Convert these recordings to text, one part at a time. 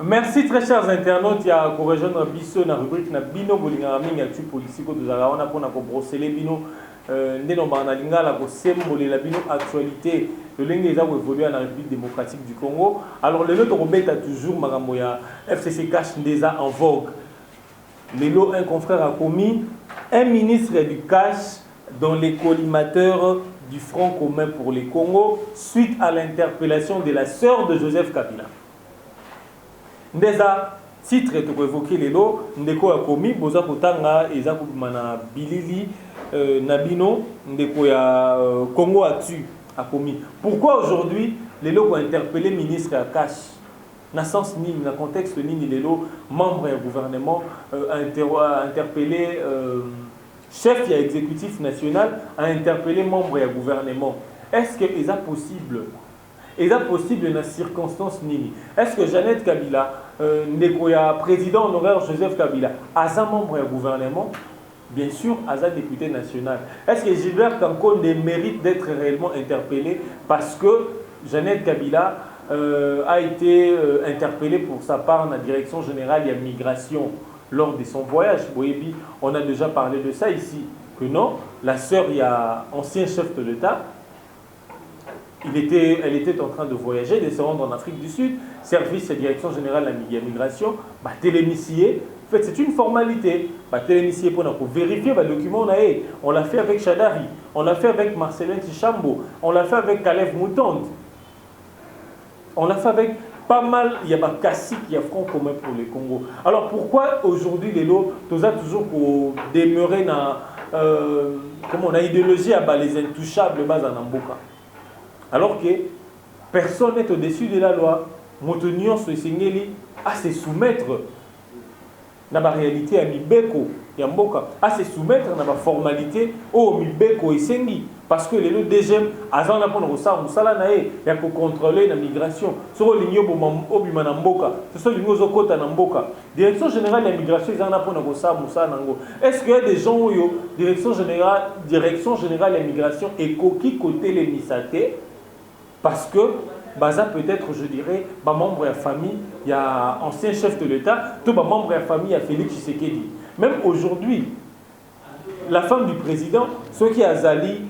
Merci très chers internautes, il y a rejoindre Bisso dans la rubrique na Bino Bolinga Mingi actu politique de Zaraona pour brosser Bino ndeno banalinga la ko semboler la Bino actualité le lingue des évolué en République démocratique du Congo. Alors le nôtre Robert a toujours Magamoya FCC cash déjà en vogue. Lelo un confrère a commis un ministre du cash dans les collimateurs du Front commun pour les Congo suite à l'interpellation de la sœur de Joseph Kabila. Ndeza titre to évoquer lelo ndeko ya komi boza kotanga eza kumana bilili nabino ndeko ya Congo Actu a commis. Pourquoi aujourd'hui lelo ko interpeller ministre à cash na sens ni na contexte ni lelo membre du gouvernement interpeller chef ya exécutif national a interpellé membre du gouvernement. Est-ce que est possible? Est-ce possible dans circonstances nini? Est-ce que Jeannette Kabila, président honoraire Joseph Kabila, a un membre du gouvernement? Bien sûr, a un député national. Est-ce que Gilbert Kanko mérite d'être réellement interpellé parce que Jeannette Kabila a été interpellée pour sa part dans la direction générale de la migration lors de son voyage? On a déjà parlé de ça ici, que non, la sœur, il y a ancien chef de l'État. Elle était en train de voyager, de se rendre en Afrique du Sud, service et direction générale de la migration, télémicier. En fait, c'est une formalité. Télémicier pour vérifier les documents. On l'a fait avec Chadari, on l'a fait avec Marcelin Tichambo, on l'a fait avec Kalev Moutonde. On l'a fait avec pas mal, il y a pas Kassik, il y a Front commun pour les Congo. Alors pourquoi aujourd'hui les lots, tout ça toujours pour demeurer dans, comment on a idéologie à les intouchables bas en Amboka? Alors que personne n'est au-dessus de la loi. Montonion se singeli à se soumettre dans la réalité à Mibeko, Yamboka, à se soumettre dans la formalité au Mibeko et Sengi. Parce que les deux DGM, avant la bonne ressort, il y a pour contrôler la migration. Sur le ligne Obimanamboka, ce sont les lignes Zokota Namboka. Direction générale de la migration, ils en ont pour ressort, est-ce qu'il y a des gens où direction générale de la migration et qui côté les misatés? Parce que, peut-être, je dirais, membre de la famille, il y a ancien chef de l'État, tout membre de la famille, il y a Félix Tshisekedi. Même aujourd'hui, la femme du président, ceux qui a Zali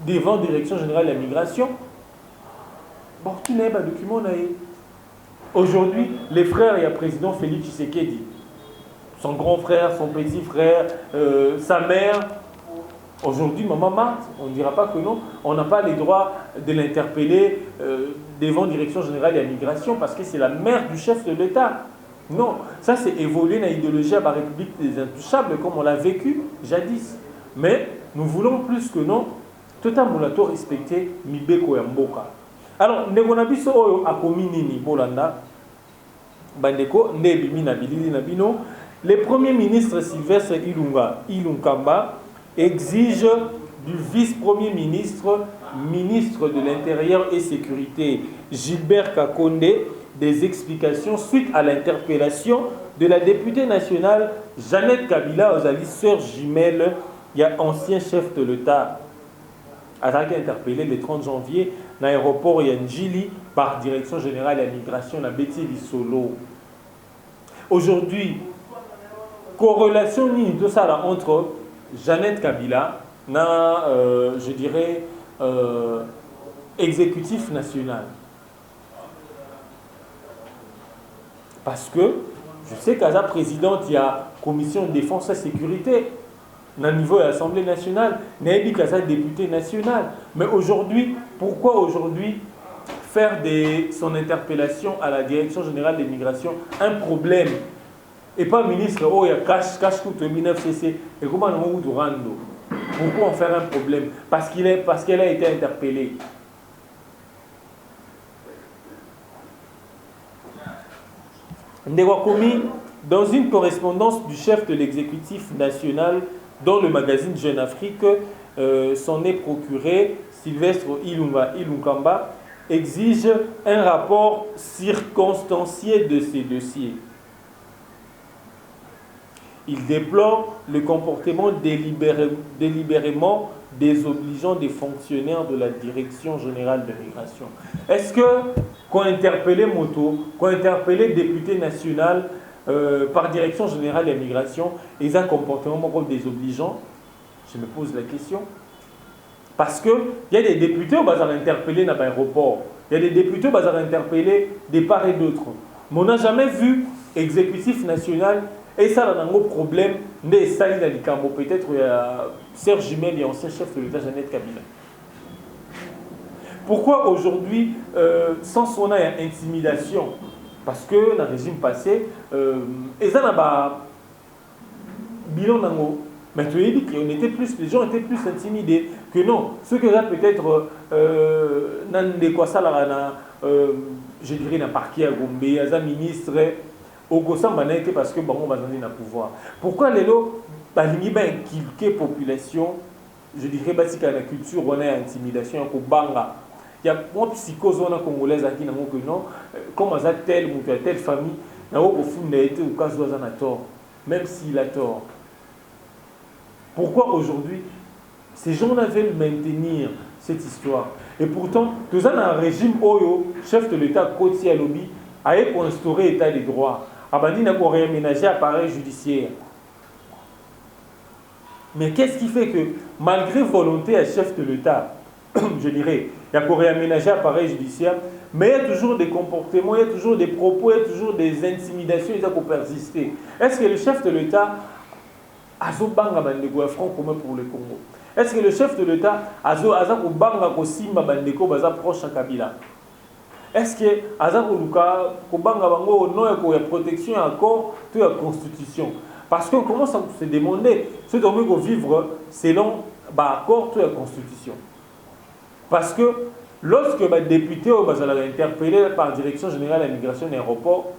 devant la direction générale de la migration, tu n'as pas de document. Aujourd'hui, les frères, il y a le président Félix Tshisekedi. Son grand frère, son petit frère, sa mère. Aujourd'hui, maman Marthe, on ne dira pas que non, on n'a pas les droits de l'interpeller devant la direction générale de la migration parce que c'est la mère du chef de l'État. Non, ça c'est évoluer dans l'idéologie à la République des Intouchables comme on l'a vécu jadis. Mais nous voulons plus que non, tout un moulato respecter Mibeko et Mboka. Alors, Negonabiso Oyo a commis Nini Bolanda, Bandeko, Nebimi Nabilili Nabino, les premiers ministres Sylvestre Ilunkamba, exige du vice-premier ministre, ministre de l'Intérieur et Sécurité, Gilbert Kakonde, des explications suite à l'interpellation de la députée nationale Jeannette Kabila aux alliés sœur jumelle, il y a ancien chef de l'État. Elle a été interpellée le 30 janvier dans l'aéroport Yanjili par Direction générale de la migration, la Betty Solo. Aujourd'hui, corrélation tout ça là, entre Jeannette Kabila, je dirais, exécutif national. Parce que je sais qu'à la présidente, il y a commission de défense et sécurité, au niveau de l'Assemblée nationale, il y a député national. Mais aujourd'hui, pourquoi aujourd'hui faire son interpellation à la Direction générale des migrations un problème? Et pas ministre, oh, il y a cash coûte 9cc. Et comment on va rendre? Pourquoi en faire un problème? Parce qu'elle a été interpellée. Ndekwakomi, dans une correspondance du chef de l'exécutif national dans le magazine Jeune Afrique, s'en est procuré Sylvestre Ilunkamba exige un rapport circonstancié de ces dossiers. Il déplore le comportement délibérément désobligeant des fonctionnaires de la Direction générale de migration. Est-ce que, quand interpellé moto, quand interpellé député national par Direction générale de migration, ils ont un comportement désobligeant? Je me pose la question. Parce qu'il y a des députés qui sont interpellés dans l'aéroport. Il y a des députés qui sont interpellés de part et d'autre. Mais on n'a jamais vu exécutif national. Et ça, on a un problème. Peut-être Serge Jumel et ancien chef de l'État, Jeannette Kabila. Pourquoi aujourd'hui, sans son intimidation? Parce que dans le régime passé, les gens étaient plus intimidés que non. Ceux qui ont peut-être, je dirais, dans le parquet à Gombe, un ministre, parce que on va donner le pouvoir. Pourquoi les lots, inculquer population, je dirais, la culture, on a intimidation, il y a une psychose congolaise qui n'a que non, comme à telle ou telle famille, au fond, il a été au cas où il a tort, même s'il a tort. Pourquoi aujourd'hui, ces gens-là veulent maintenir cette histoire? Et pourtant, tout ça dans un régime Oyo, chef de l'État, Koti Alobi, a instauré l'état des droits. Abandi n'a pas réaménagé appareil judiciaire. Mais qu'est-ce qui fait que, malgré volonté à chef de l'État, je dirais, il y a pour réaménager appareil judiciaire, mais il y a toujours des comportements, il y a toujours des propos, il y a toujours des intimidations qui ont persisté. Est-ce que le chef de l'État a un front commun pour le Congo? Est-ce que le chef de l'État a un proche à Kabila? Est-ce que Azaroulouka, la protection encore de la Constitution? Parce qu'on commence à se demander ce qu'on veut vivre selon l'accord de la Constitution. Parce que lorsque les députés ont été interpellés par la Direction générale de la migration et l'aéroport,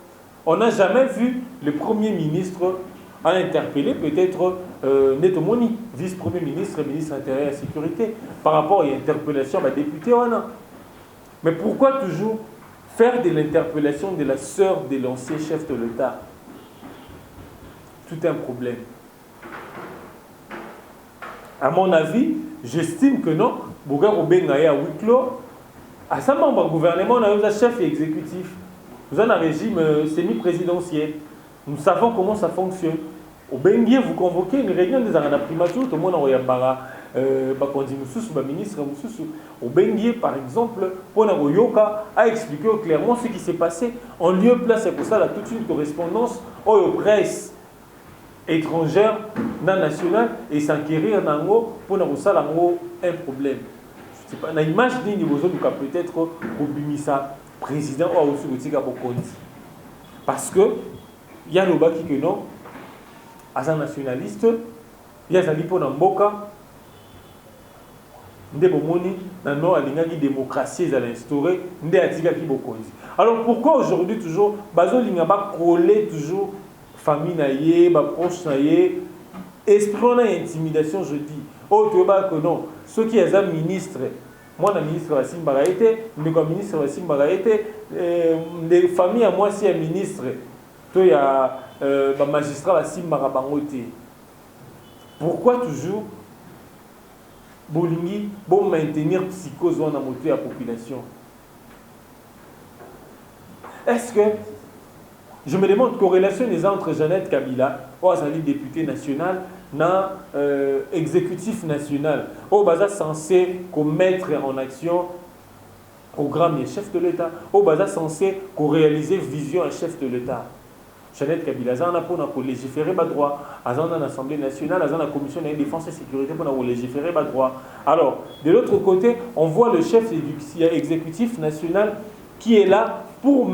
on n'a jamais vu le Premier ministre interpeller peut-être Netomoni, vice-premier ministre, ministre intérieur et de la sécurité, par rapport à l'interpellation des députés. Mais pourquoi toujours faire de l'interpellation de la sœur de l'ancien chef de l'État? Tout un problème. À mon avis, j'estime que non. Bouga Obengaïa Wiklo, à sa membre du gouvernement, on a un chef exécutif. Nous avons un régime semi-présidentiel. Nous savons comment ça fonctionne. Au Benguier, vous convoquez une réunion des arènes primature, tout le monde a Yambara, ministre, au Benguier, par exemple, Pona Yoka a expliqué clairement ce qui s'est passé. En lieu place, c'est pour ça, là, toute une correspondance aux presse étrangère, nationale, et s'enquérir dans l'eau pour nous ça un problème. Je sais pas, dans l'image d'un niveau, peut-être au Bimisa, président ou au Soutika Bokondi. Parce que, il y a le bas qui que non, as un nationaliste, il y a un lipo dans Mboka, la démocratie est instaurée, alors pourquoi aujourd'hui toujours, Bazo Lingaba coller toujours famille naïe, proche naïe, esprit d'intimidation, je dis. Oh, tu vois que non, ceux qui sont ministres, moi, le ministre Wassim Baraïté, le ministre Wassim Baraïté, les familles à moi, si un ministre, il y a un magistrat Wassim Barabangote. Pourquoi toujours Bolingi, bon maintenir psychose dans la population? Est-ce que, je me demande, corrélation des entre Jeannette Kabila, Oazali député national, na exécutif national, au basa censé mettre en action programme et chef de l'État, au basa censé réaliser vision un chef de l'État. Jeannette Kabila, ça a pour légiférer bas droit, à l'Assemblée nationale, à la Commission de défense et sécurité pour légiférer bas droit. Alors, de l'autre côté, on voit le chef exécutif national qui est là pour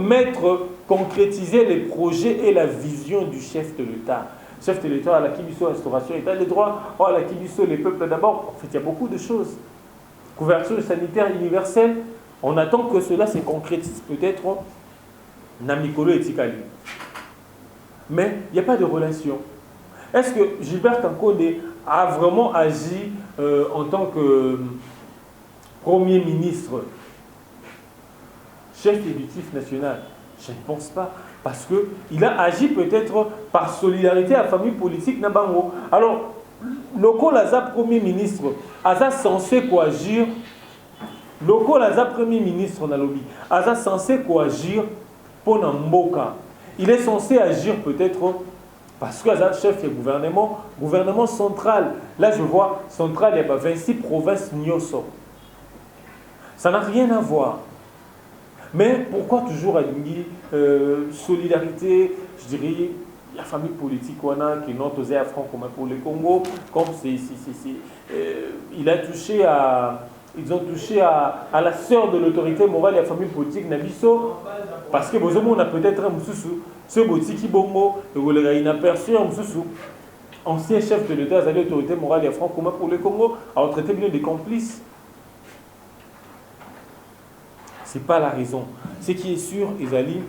concrétiser les projets et la vision du chef de l'État. Chef de l'État à la Kibiso, restauration, État des droits, à la Kibiso, les peuples d'abord. En fait, il y a beaucoup de choses. Couverture sanitaire universelle, on attend que cela se concrétise peut-être Namikolo et Tikali. Mais il n'y a pas de relation. Est-ce que Gilbert Kankode a vraiment agi en tant que Premier ministre chef exécutif national? Je ne pense pas. Parce qu'il a agi peut-être par solidarité à la famille politique Nabango. Alors, Loko Laza Premier ministre, Aza censé coagir. Loko Laza Premier ministre dans lobby, Aza censé coagir pour Namboka. Il est censé agir peut-être parce que Aza chef du gouvernement central. Là, je vois central, il y a 26 provinces Nyoso. Ça n'a rien à voir. Mais pourquoi toujours Alingi solidarité, je dirais, la famille politique qui n'a osé à franc commun pour le Congo, comme ils ont touché à la sœur de l'autorité morale et à la famille politique Nabiso, parce que on a peut-être un moussou, ce botiki bongo, il a inaperçu un moussou, ancien chef de l'État, l'autorité morale et à franc commun pour le Congo, a traité bien des complices. Ce n'est pas la raison. Ce qui est sûr, Isali,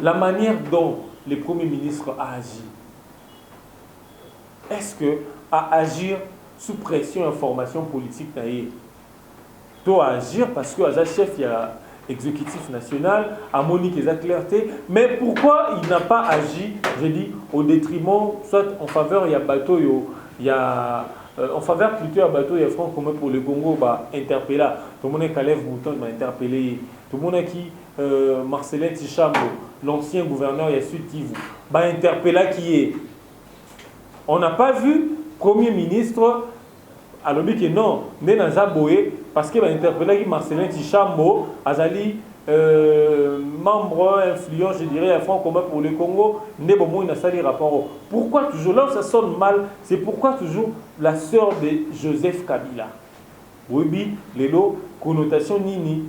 la manière dont le Premier ministre a agi, est-ce que à agir sous pression information politique doit agir parce que le chef il y a exécutif national, à Monique et clarté, mais pourquoi il n'a pas agi, je dis, au détriment, soit en faveur il y a bateau, il y a en faveur plutôt à bateau, il y a franc commun pour le Congo, interpellé. Tout le monde est Kalev Mouton m'a interpellé. Tout le monde est qui Marcelin Tichambo, l'ancien gouverneur, il y a Sud Kivu, interpellé qui est. On n'a pas vu Premier ministre à l'objet que non, né dans Zaboé, parce qu'il va interpeller Marcelin Tichambo, Azali, membre influent, je dirais, à franc commun pour le Congo, né bon il a sali rapport. Pourquoi toujours là ça sonne mal? C'est pourquoi toujours la sœur de Joseph Kabila. Oui, l'élo connotation nini.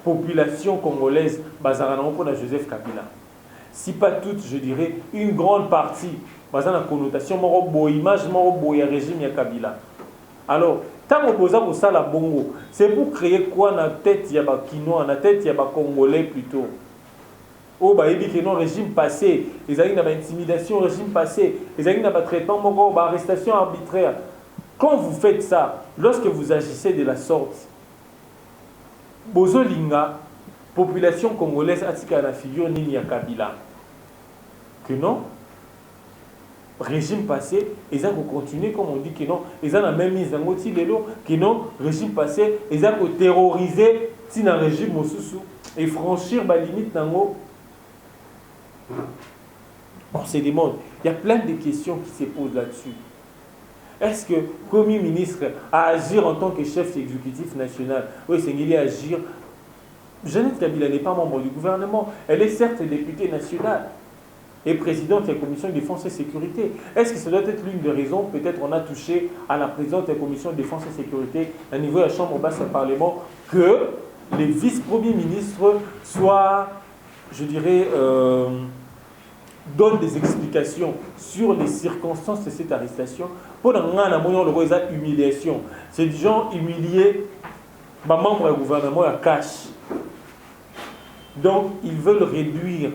Population congolaise, bazaranamo pour Joseph Kabila. Si pas toute, je dirais, une grande partie, basant la connotation, moro image, moro régime ya Kabila. Alors, tant opposant pour ça la bongo, c'est pour créer quoi dans la tête ya ba Kinois, dans la tête ya ba Congolais plutôt. Oh bah il que non régime passé, les amis n'a pas intimidation régime passé, les amis n'a pas traitement moro, bah arrestation arbitraire. Quand vous faites ça, lorsque vous agissez de la sorte, Bozolinga, population congolaise atika la figure nini ya Kabila. Que non, régime passé, ils ont continué comme on dit que non, ils ont la même mise en moti lelo, que non, régime passé, ils ont terrorisé si dans régime mosusu et franchir la limite nango. On se demande, il y a plein de questions qui se posent là-dessus. Est-ce que le Premier ministre a agir en tant que chef exécutif national? Oui, c'est qu'il a agir. Jeannette Kabila n'est pas membre du gouvernement. Elle est certes députée nationale et présidente de la commission de défense et sécurité. Est-ce que ça doit être l'une des raisons? Peut-être on a touché à la présidente de la commission de défense et sécurité à niveau de la Chambre basse du Parlement que les vice-premiers ministres soient, je dirais, donnent des explications sur les circonstances de cette arrestation. Pour une humiliation. C'est des gens humiliés, membres du gouvernement à cash. Donc, ils veulent réduire.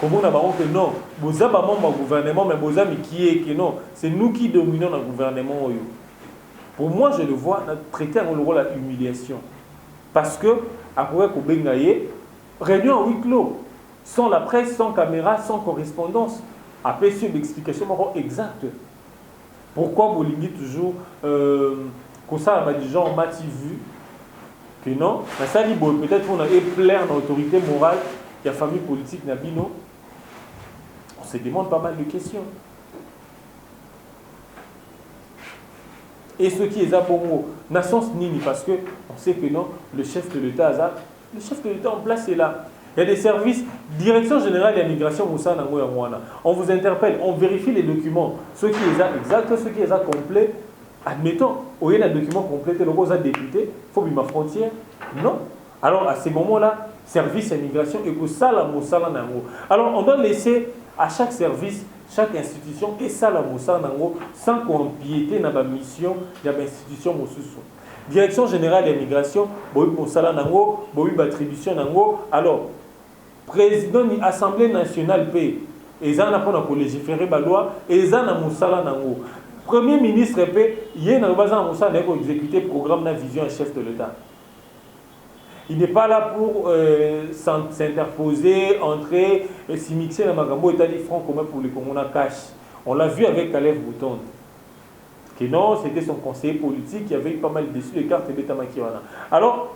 Comment on a dit que non, vous avez membre du gouvernement, mais vous avez qui est que non, c'est nous qui dominons le gouvernement. Pour moi, je le vois, traiter le rôle de l'humiliation. Parce que, après Kobengaye, réunion en huis clos, sans la presse, sans caméra, sans correspondance, après sur l'explication exacte. Pourquoi vous lignez toujours comme ça, des gens ont vu que non, peut-être qu'on a éclairé l'autorité morale et la famille politique Nabino. On se demande pas mal de questions. Et ce qui est à Bongo, n'a sens nini, parce qu'on sait que non, le chef de l'État en place est là. Il y a des services, Direction générale de l'immigration, on vous interpelle, on vérifie les documents, ceux qui les ont exacts, ceux qui les ont complets. Admettons, au lieu d'un document complété, le rose a député, il faut ma frontière. Non. Alors à ces moments-là, service immigration et que ça la moussala nango. Alors on doit laisser à chaque service, chaque institution et ça la moussala nango sans qu'on empiéter dans la mission de l'institution moussousou. Direction générale de l'immigration, boui moussala nango, boui attribution nango. Alors président de l'Assemblée nationale paix, et ils ont pour légiférer la loi, et ils ont moussala nango. Premier ministre, il y a exécuter le programme de vision et chef de l'État. Il n'est pas là pour s'interposer, entrer, s'immiscer dans Magambo État du franc commun pour les Congolais cash. On l'a vu avec Caleb Bouton. Que non, c'était son conseiller politique qui avait pas mal déçu les cartes de Tamakiwana. Alors,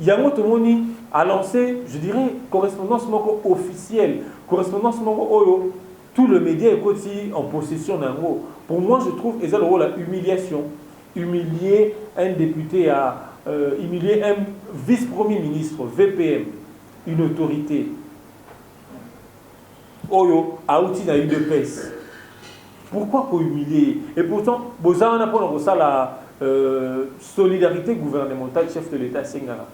Yango Tomoni a lancé, je dirais, correspondance officielle, correspondance Oyo. Tout le média est aussi en possession d'un mot. Pour moi, je trouve que c'est le rôle de l'humiliation. Humilier un député, humilier un vice-premier ministre, VPM, une autorité. Oyo a outil dans l'UDPS. Pourquoi pour humilier? Et pourtant, Bozan a pas la solidarité gouvernementale, chef de l'État Sengara.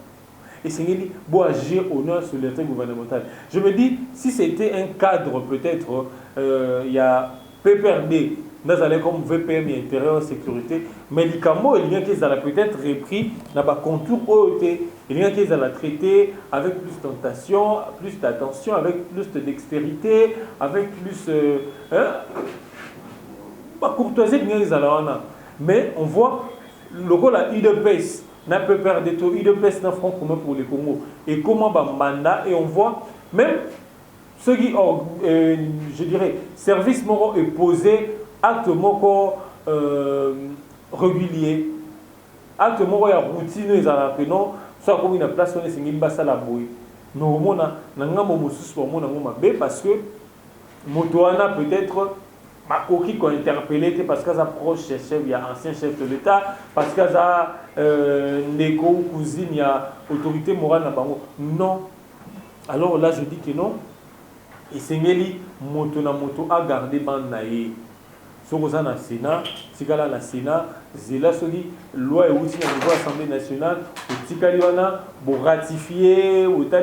Et c'est dit, bon, agir au nom de la solidarité gouvernementale. Je me dis, si c'était un cadre, peut-être, il y a PPRD, nous allons comme VPM et intérieur sécurité, médicaments, il y a qui ont peut-être repris dans le contour OET, il y a qui ont traité avec plus de tentation, plus d'attention, avec plus de dextérité, avec plus courtoisie, mais on voit le rôle à UDPS. N'a pas peur de tout, il ne pèse pas franc commun pour les Congo. Et comment va mandat, et on voit même ceux qui ont, je dirais, service moro est posé, acte moko régulier, acte moro ya routine, ils ont non, soit comme une place, on est signé basa la boue. Nous, on a un moment parce que Motoana peut-être. Makoki qu'on interpellé parce qu'ils approche chef, il y a ancien chef de l'État, parce qu'ils ont négo, cousine, il y a autorité morale. Non. Alors là, je dis que non. Et c'est moto na moto à garder bandaye. Ce qu'on a dans le Sénat, c'est qu'à la Sénat, c'est là ce qui loi et aussi au niveau de l'Assemblée nationale, pour ratifier, pour l'État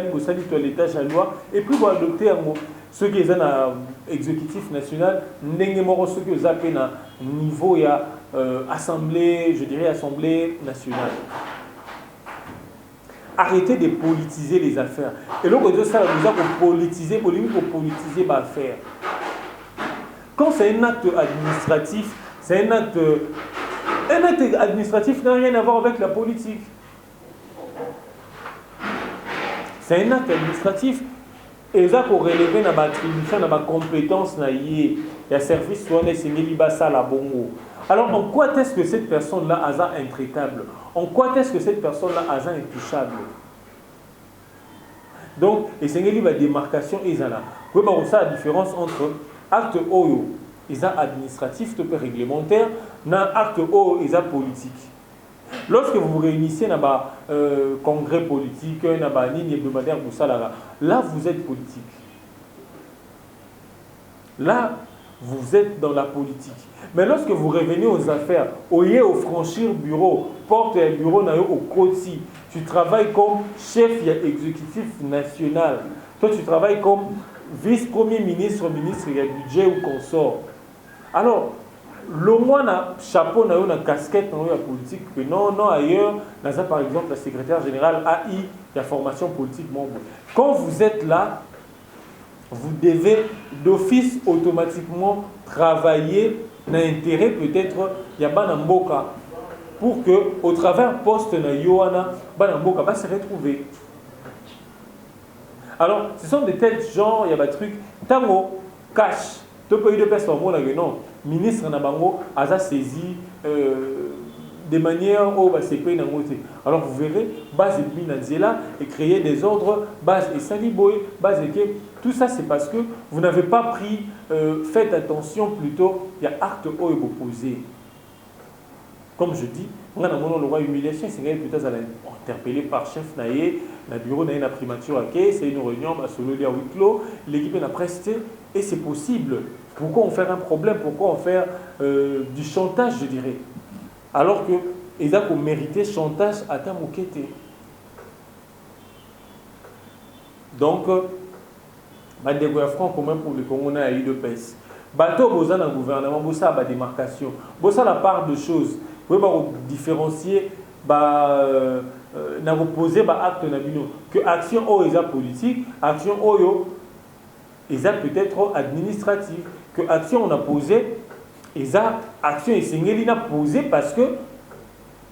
de la loi, et puis pour adopter un mot. Ceux qui sont dans l'exécutif national, ceux qui sont à niveau assemblée, je dirais assemblée nationale. Arrêtez de politiser les affaires. Et là, ça nous a politiser, pour politiser les affaires. Quand c'est un acte administratif, c'est un acte administratif n'a rien à voir avec la politique. C'est un acte administratif. Et ça pour relever dans l'attribution, dans la compétence, il y a service soit la bongo. Alors, en quoi est-ce que cette personne-là est intraitable? En quoi est-ce que cette personne-là est intouchable? Donc, et c'est une démarcation et ça là. Vous voyez la différence entre acte oyo, et administratif, réglementaire, et acte oyo, et politique. Lorsque vous vous réunissez dans un congrès politique, dans une ligne hebdomadaire, là vous êtes politique. Là, vous êtes dans la politique. Mais lorsque vous revenez aux affaires, au franchir bureau, porte un bureau au côté, tu travailles comme chef exécutif national. Toi, tu travailles comme vice-premier ministre, ministre du budget ou consort. Alors, le moins na chapeau na une casquette na politique que non ailleurs dans par exemple la secrétaire générale AI la formation politique membre. Quand vous êtes là, vous devez d'office automatiquement travailler dans l'intérêt peut-être il y a banamboka pour que au travers poste na yoana banamboka va se retrouver. Alors ce sont des tels genres il y a des trucs tango cash tu peux de personnes non ministre Nabango a saisi de manière où c'est pas une moitié. Alors vous verrez, base et Binanzela et créer des ordres, base et Saliboy, base et tout ça c'est parce que vous n'avez pas pris, faites attention plutôt, il y a acte où vous posez. Comme je dis, on a le roi humiliation, c'est peut-être interpellé par chef naïe, le bureau naïe la primature c'est une réunion, solo à huis clos, l'équipe n'a presté et c'est possible. Pourquoi on fait un problème? Pourquoi on fait du chantage, je dirais? Alors que ils ont mérité chantage à ta moquette. Donc, des francs communs pour le Congo à l'UDPS. Bateau bosa dans le gouvernement, bosa a démarcation. Bosa la part de choses. Vous pouvez différencier, poser acte que action o est politique, action o est peut-être administrative. Que action on a posé eza action esengeli na poser parce que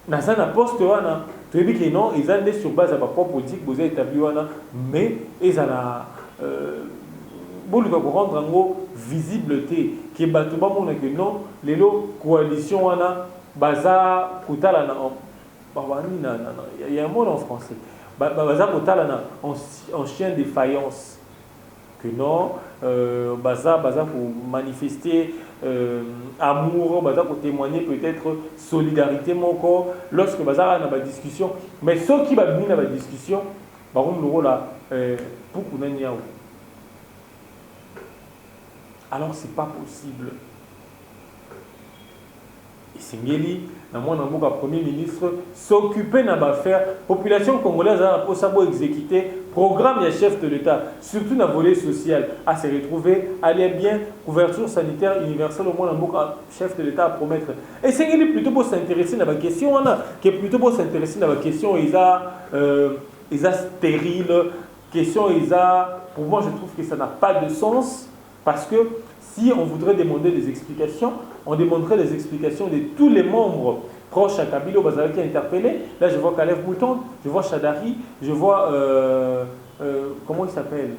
naza na poste wana toyebi ke non eza nde sur base ya bapropre politique boza établi wana mais ezala boluka korendre yango visible te ke bato bamona ke non lelo coalition wana baza kotala na il y a un mot en français baza kotala na en chien de faïence que non baza ko manifester amour baza ko témoigner peut-être solidarité moko lorsque baza na ba discussion mais ceux qui va venir na ba discussion ba rom loro la pour kunani yao alors c'est pas possible. Singeli, na mwana mboka premier ministre s'occuper na affaire population congolaise a pour ça exécuter programme ya chef de l'État surtout na volet social à se retrouver aller bien couverture sanitaire universelle au moins mboka chef de l'État à promettre et Singeli plutôt pour s'intéresser na ba question wana que plutôt pour s'intéresser na ba question isa stérile question isa pour moi je trouve que ça n'a pas de sens parce que si on voudrait demander des explications, on demanderait des explications de tous les membres proches à Kabila Bazali qui a interpellé. Là, je vois Kalev Bouton, je vois Chadari, je vois, comment il s'appelle,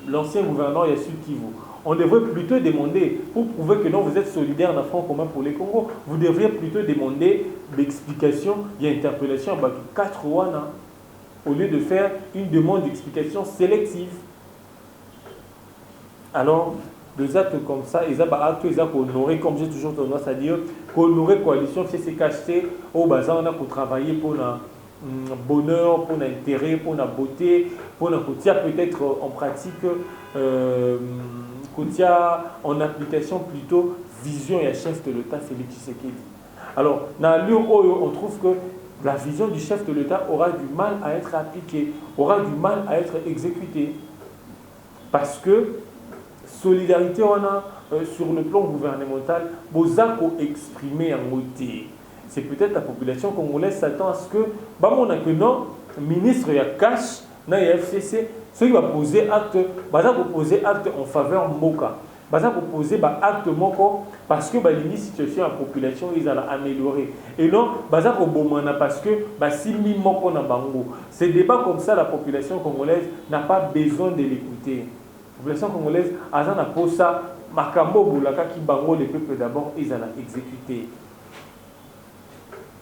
l'ancien gouverneur Yassou Kivu. On devrait plutôt demander, pour prouver que non, vous êtes solidaire dans le Front commun pour les Congo, vous devriez plutôt demander d'explications, il y a interpellation à 4 Wana, au lieu de faire une demande d'explication sélective. Alors, des actes comme ça, ils ont honoré, comme j'ai toujours tendance à dire, qu'honorer coalition CCKHT, au bazar, on a pour travailler pour le bonheur, pour l'intérêt, pour la beauté, pour la peut-être en pratique, en application plutôt vision et chef de l'État Félix Tshisekedi. Alors, dans l'allure où on trouve que la vision du chef de l'État aura du mal à être appliquée, aura du mal à être exécutée. Parce que solidarité on a sur le plan gouvernemental, Bozako exprimé en moté. C'est peut-être la population congolaise s'attend à ce que, bah mon que non, ministre ya cash, na FCC, ceux qui va poser acte, poser acte en faveur Moka. Poser acte Moko parce que la situation en population ils ont amélioré. Et non, parce que si Moko na bango. Ces débats comme ça, la population congolaise n'a pas besoin de l'écouter. La population congolaise, Azana Posa, Makambo Boulaka qui bango les peuples d'abord, ils ont exécuté.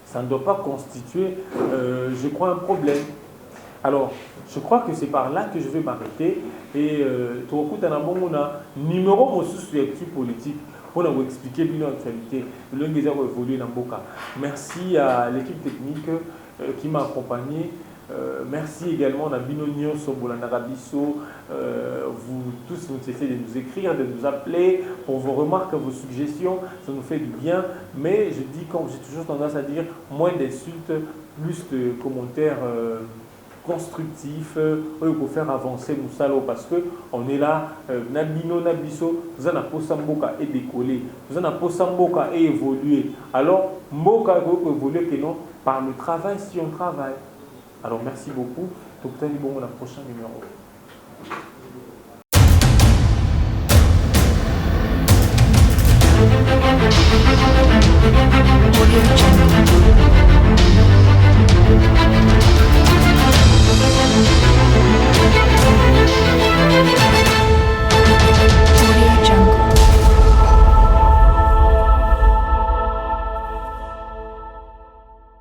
Ça ne doit pas constituer, je crois, un problème. Alors, je crois que c'est par là que je vais m'arrêter. Et tout le coup, on a un numéro de politique pour vous expliquer bien l'actualité. Le Ngeza va évoluer dans Boka. Merci à l'équipe technique qui m'a accompagné. Merci également à Binonio Sobolanarabiso. Vous tous, vous cessez de nous écrire, de nous appeler pour vos remarques, vos suggestions. Ça nous fait du bien. Mais je dis, comme j'ai toujours tendance à dire, moins d'insultes, plus de commentaires constructifs pour faire avancer Moussalo parce qu'on est là, Nabino, Nabiso, nous avons Posamboka et décoller, nous avons Posamboka et évoluer. Alors, Moka peut évoluer que non par le travail si on travaille. Alors, merci beaucoup. Docteur Libongo, la prochaine numéro. Audio